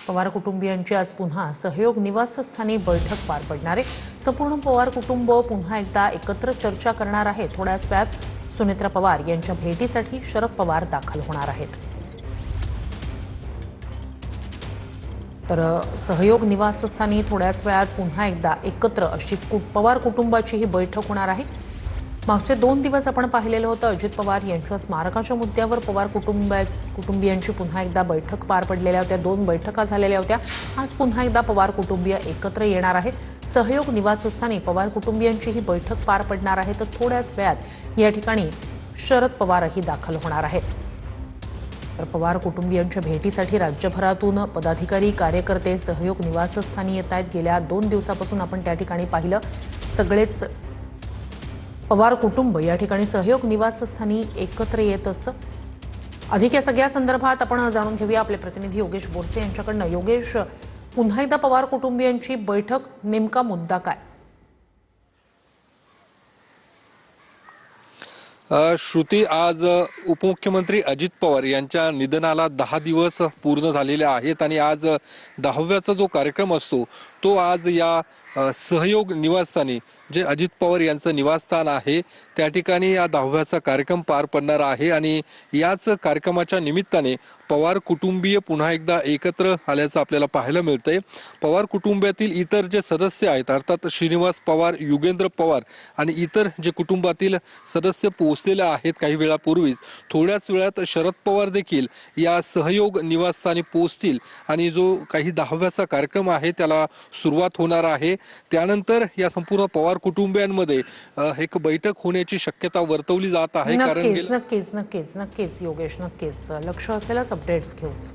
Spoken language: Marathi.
पवार कुटुंबियांची आज पुन्हा सहयोग निवासस्थानी बैठक पार पडणार आहे। संपूर्ण पवार कुटुंब पुन्हा एकदा एकत्र चर्चा करणार आहे। थोड्याच वेळात सुनेत्रा पवार यांच्या भेटीसाठी शरद पवार दाखल होणार आहेत। तर सहयोग निवासस्थानी थोड्याच वेळात पुन्हा एकदा एकत्र अशी पवार कुटुंबाची ही बैठक होणार आहे। मागचे 2 दिवस आपण पाहिलेलं होतं, अजित पवार यांच्या स्मारकाच्या मुद्द्यावर पवार कुटुंबियांची पुन्हा एकदा बैठक पार पडलेल्या होत्या। 2 बैठका झालेल्या होत्या। आज पुन्हा एकदा पवार कुटुंबीय एकत्र येणार आहे। सहयोग निवासस्थानी पवार कुटुंबियांची ही बैठक पार पडणार आहे। तर थोड्याच वेळात या ठिकाणी शरद पवारही दाखल होणार आहेत। तर पवार कुटुंबियांच्या भेटीसाठी राज्यभरातून पदाधिकारी कार्यकर्ते सहयोग निवासस्थानी येत आहेत। गेल्या 2 दिवसापासून आपण त्या ठिकाणी पाहिलं, सगळेच पवार कुटुंब या ठिकाणी सहयोग निवासस्थानी एकत्र येत असतं। अधिक या सगळ्या संदर्भात आपण जाणून घेऊया आपले प्रतिनिधी योगेश बोरसे यांच्याकडनं। योगेश, पुन्हा एकदा पवार कुटुंबियांची बैठक, नेमका मुद्दा काय? श्रुती, आज उपमुख्यमंत्री अजित पवार यांच्या निधनाला 10 दिवस पूर्ण झालेले आहेत आणि आज 10व्याचा जो कार्यक्रम असतो तो आज या सहयोग निवासस्थानी, जे अजित पवार यांचं निवासस्थान आहे, त्या ठिकाणी या 10व्याचा कार्यक्रम पार पडणार आहे। आणि याच कार्यक्रमाच्या निमित्ताने पवार कुटुंबीय पुन्हा एकदा एकत्र आल्याचं आपल्याला पाहायला मिळतंय। पवार कुटुंबातील इतर जे सदस्य आहेत, अर्थात श्रीनिवास पवार, युगेंद्र पवार आणि इतर जे कुटुंबातील सदस्य पोहोचलेले आहेत काही वेळापूर्वीच, थोड्याच वेळात शरद पवार देखील या सहयोग निवासस्थानी पोहोचतील आणि जो काही 10व्याचा कार्यक्रम आहे त्याला सुरुवात होणार आहे। त्यानंतर या संपूर्ण पवार कुटुंबियांमध्ये एक बैठक होण्याची शक्यता वर्तवली जात आहे। नक्कीच योगेश, नक्कीच लक्ष असेलच अपडेट्स घेऊच।